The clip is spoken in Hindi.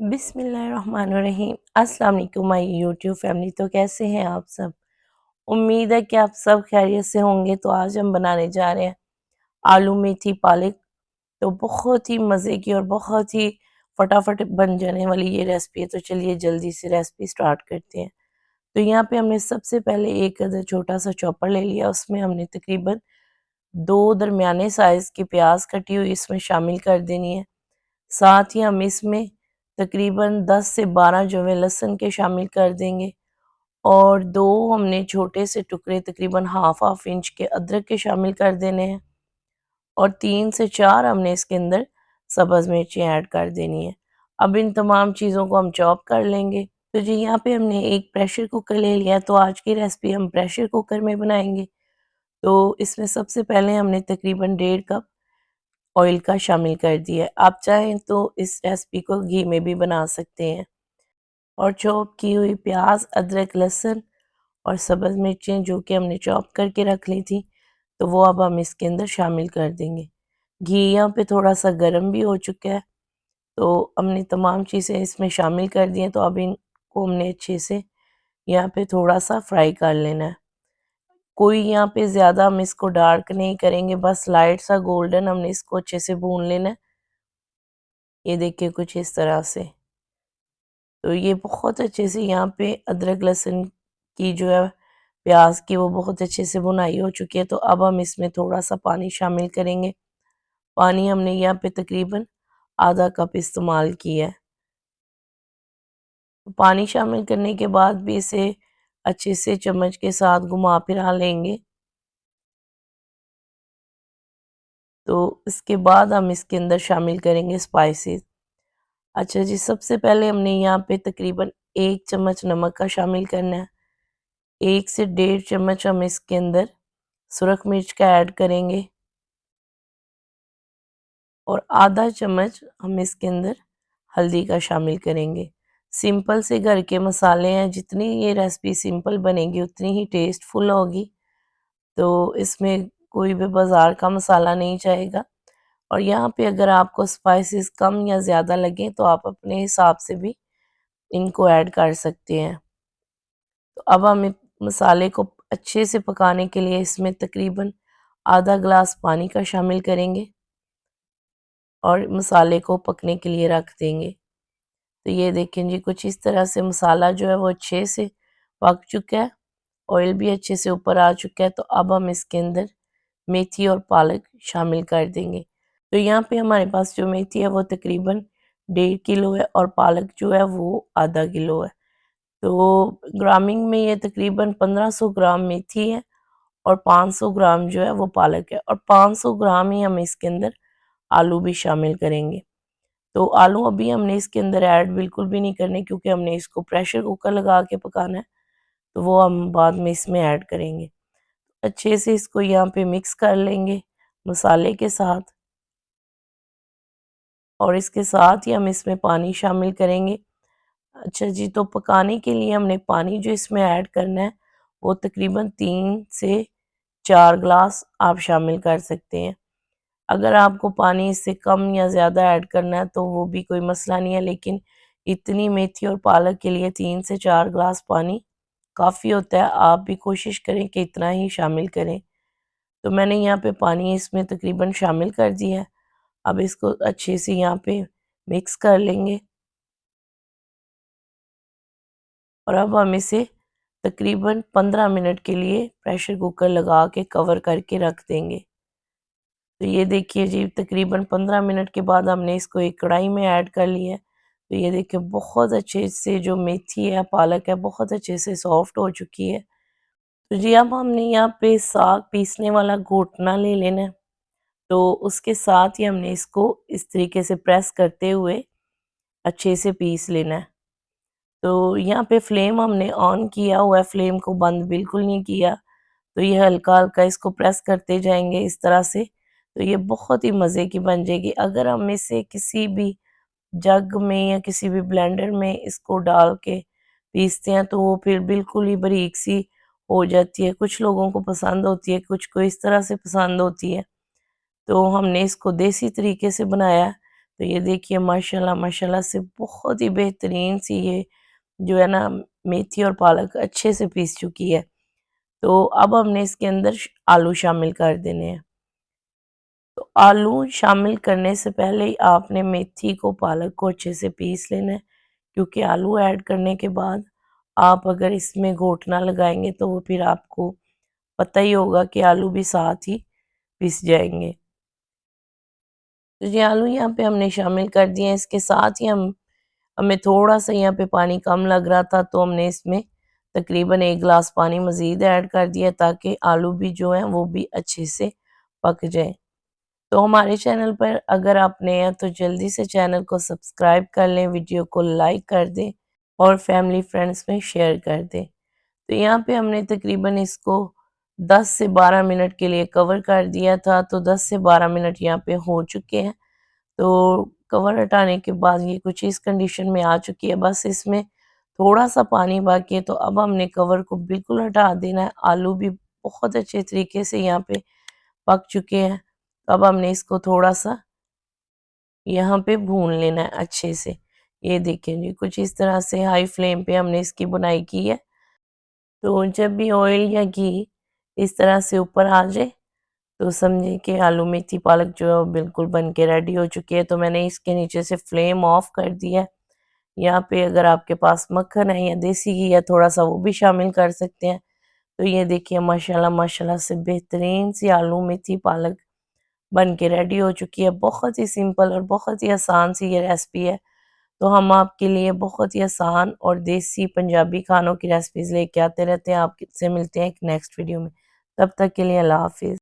बिस्मिल्लाहिर्रहमानिर्रहीम। अस्सलाम वालेकुम माय यूट्यूब फैमिली। तो कैसे हैं आप सब? उम्मीद है कि आप सब खैरियत से होंगे। तो आज हम बनाने जा रहे हैं आलू मेथी पालक। तो बहुत ही मज़े की और बहुत ही फटाफट बन जाने वाली ये रेसिपी है। तो चलिए जल्दी से रेसिपी स्टार्ट करते हैं। तो यहाँ पे हमने सबसे पहले एक अदर छोटा सा चॉपर ले लिया। उसमें हमने तकरीबन 2 दरमियाने साइज़ की प्याज कटी हुई इसमें शामिल कर देनी है। साथ ही हम इसमें तकरीबन 10 से 12 जो है लहसुन के शामिल कर देंगे और 2 हमने छोटे से टुकड़े तकरीबन हाफ इंच के अदरक के शामिल कर देने हैं और 3 से 4 हमने इसके अंदर सब्ज़ मिर्ची ऐड कर देनी है। अब इन तमाम चीज़ों को हम चॉप कर लेंगे। तो जी यहाँ पे हमने एक प्रेशर कुकर ले लिया। तो आज की रेसिपी हम प्रेशर कुकर में बनाएंगे। तो इसमें सबसे पहले हमने तकरीबन 1.5 कप ऑयल का शामिल कर दिया है। आप चाहें तो इस रेसिपी को घी में भी बना सकते हैं। और चॉप की हुई प्याज, अदरक, लहसुन और सब्ज़ मिर्चें जो कि हमने चॉप करके रख ली थी, तो वो अब हम इसके अंदर शामिल कर देंगे। घी यहाँ पे थोड़ा सा गर्म भी हो चुका है। तो हमने तमाम चीज़ें इसमें शामिल कर दी हैं। तो अब इनको हमने अच्छे से यहाँ पे थोड़ा सा फ्राई कर लेना है। कोई यहाँ पे ज़्यादा हम इसको डार्क नहीं करेंगे, बस लाइट सा गोल्डन हमने इसको अच्छे से भून लेना है। ये देखिए कुछ इस तरह से। तो ये बहुत अच्छे से यहाँ पे अदरक लहसुन की जो है प्याज की वो बहुत अच्छे से भुनाई हो चुकी है। तो अब हम इसमें थोड़ा सा पानी शामिल करेंगे। पानी हमने यहाँ पे तकरीबन आधा कप इस्तेमाल किया है। तो पानी शामिल करने के बाद भी इसे अच्छे से चम्मच के साथ घुमा फिरा लेंगे। तो इसके बाद हम इसके अंदर शामिल करेंगे स्पाइसेस। अच्छा जी, सबसे पहले हमने यहाँ पे तकरीबन 1 चम्मच नमक का शामिल करना है। 1 से 1.5 चम्मच हम इसके अंदर सुरख मिर्च का ऐड करेंगे और आधा चम्मच हम इसके अंदर हल्दी का शामिल करेंगे। सिंपल से घर के मसाले हैं, जितनी ये रेसिपी सिंपल बनेगी उतनी ही टेस्टफुल होगी। तो इसमें कोई भी बाज़ार का मसाला नहीं चाहेगा। और यहाँ पे अगर आपको स्पाइसेस कम या ज़्यादा लगें तो आप अपने हिसाब से भी इनको ऐड कर सकते हैं। तो अब हम मसाले को अच्छे से पकाने के लिए इसमें तकरीबन आधा ग्लास पानी का शामिल करेंगे और मसाले को पकने के लिए रख देंगे। तो ये देखें जी, कुछ इस तरह से मसाला जो है वो अच्छे से पक चुका है, ऑयल भी अच्छे से ऊपर आ चुका है। तो अब हम इसके अंदर मेथी और पालक शामिल कर देंगे। तो यहाँ पे हमारे पास जो मेथी है वो तकरीबन 1.5 किलो है और पालक जो है वो आधा किलो है। तो ग्रामिंग में ये तकरीबन 1500 ग्राम मेथी है और 500 ग्राम जो है वो पालक है और 500 ग्राम ही हम इसके अंदर आलू भी शामिल करेंगे। तो आलू अभी हमने इसके अंदर ऐड बिल्कुल भी नहीं करने, क्योंकि हमने इसको प्रेशर कुकर लगा के पकाना है। तो वो हम बाद में इसमें ऐड करेंगे। अच्छे से इसको यहाँ पे मिक्स कर लेंगे मसाले के साथ और इसके साथ ही हम इसमें पानी शामिल करेंगे। अच्छा जी, तो पकाने के लिए हमने पानी जो इसमें ऐड करना है वो तकरीबन 3 से 4 ग्लास आप शामिल कर सकते हैं। अगर आपको पानी इससे कम या ज़्यादा ऐड करना है तो वो भी कोई मसला नहीं है, लेकिन इतनी मेथी और पालक के लिए 3 से 4 ग्लास पानी काफ़ी होता है। आप भी कोशिश करें कि इतना ही शामिल करें। तो मैंने यहाँ पे पानी इसमें तकरीबन शामिल कर दिया है। अब इसको अच्छे से यहाँ पे मिक्स कर लेंगे और अब हम इसे तकरीबन 15 मिनट के लिए प्रेशर कुकर लगा के कवर करके रख देंगे। तो ये देखिए जी, तकरीबन 15 मिनट के बाद हमने इसको एक कढ़ाई में ऐड कर लिया है। तो ये देखिए बहुत अच्छे से जो मेथी है, पालक है, बहुत अच्छे से सॉफ्ट हो चुकी है। तो जी अब हमने यहाँ पे साग पीसने वाला घोटना ले लेना है। तो उसके साथ ही हमने इसको इस तरीके से प्रेस करते हुए अच्छे से पीस लेना है। तो यहाँ पे फ्लेम हमने ऑन किया हुआ है, फ्लेम को बंद बिल्कुल नहीं किया। तो ये हल्का-हल्का इसको प्रेस करते जाएँगे इस तरह से, तो ये बहुत ही मज़े की बन जाएगी। अगर हम इसे किसी भी जग में या किसी भी ब्लेंडर में इसको डाल के पीसते हैं तो वो फिर बिल्कुल ही बारीक सी हो जाती है। कुछ लोगों को पसंद होती है, कुछ को इस तरह से पसंद होती है। तो हमने इसको देसी तरीके से बनाया है। तो ये देखिए माशाल्लाह माशाल्लाह से बहुत ही बेहतरीन सी ये जो है ना मेथी और पालक अच्छे से पीस चुकी है। तो अब हमने इसके अंदर आलू शामिल कर देने हैं। तो आलू शामिल करने से पहले ही आपने मेथी को पालक को अच्छे से पीस लेना है, क्योंकि आलू ऐड करने के बाद आप अगर इसमें घोटना लगाएंगे तो वो फिर आपको पता ही होगा कि आलू भी साथ ही पिस जाएंगे। तो ये आलू यहाँ पे हमने शामिल कर दिए हैं। इसके साथ ही हमें थोड़ा सा यहाँ पे पानी कम लग रहा था, तो हमने इसमें तकरीबन 1 गिलास पानी मज़ीद ऐड कर दिया ताकि आलू भी जो हैं वो भी अच्छे से पक जाएँ। तो हमारे चैनल पर अगर आप नए हैं तो जल्दी से चैनल को सब्सक्राइब कर लें, वीडियो को लाइक कर दें और फैमिली फ्रेंड्स में शेयर कर दें। तो यहाँ पे हमने तकरीबन इसको 10 से 12 मिनट के लिए कवर कर दिया था, तो 10 से 12 मिनट यहाँ पे हो चुके हैं। तो कवर हटाने के बाद ये कुछ इस कंडीशन में आ चुकी है, बस इसमें थोड़ा-सा पानी बाकी है, तो अब हमने कवर को बिल्कुल हटा देना है। आलू भी बहुत अच्छे तरीके से यहाँ पे पक चुके हैं। अब हमने इसको थोड़ा-सा यहाँ पे भून लेना है अच्छे से। ये देखिए जी, कुछ इस तरह से हाई फ्लेम पे हमने इसकी बुनाई की है। तो जब भी ऑयल या घी इस तरह से ऊपर आ जाए, तो समझिए कि आलू मेथी पालक जो है वो बिल्कुल बन के रेडी हो चुकी है। तो मैंने इसके नीचे से फ्लेम ऑफ कर दिया है। यहाँ पे अगर आपके पास मक्खन है या देसी घी है थोड़ा सा वो भी शामिल कर सकते हैं। तो ये देखिए माशाल्लाह माशाल्लाह से बेहतरीन सी आलू मेथी पालक बन के रेडी हो चुकी है। बहुत ही सिंपल और बहुत ही आसान सी ये रेसिपी है। तो हम आपके लिए बहुत ही आसान और देसी पंजाबी खानों की रेसिपीज़ लेके आते रहते हैं। आपसे मिलते हैं एक नेक्स्ट वीडियो में। तब तक के लिए अल्लाह हाफ़िज़।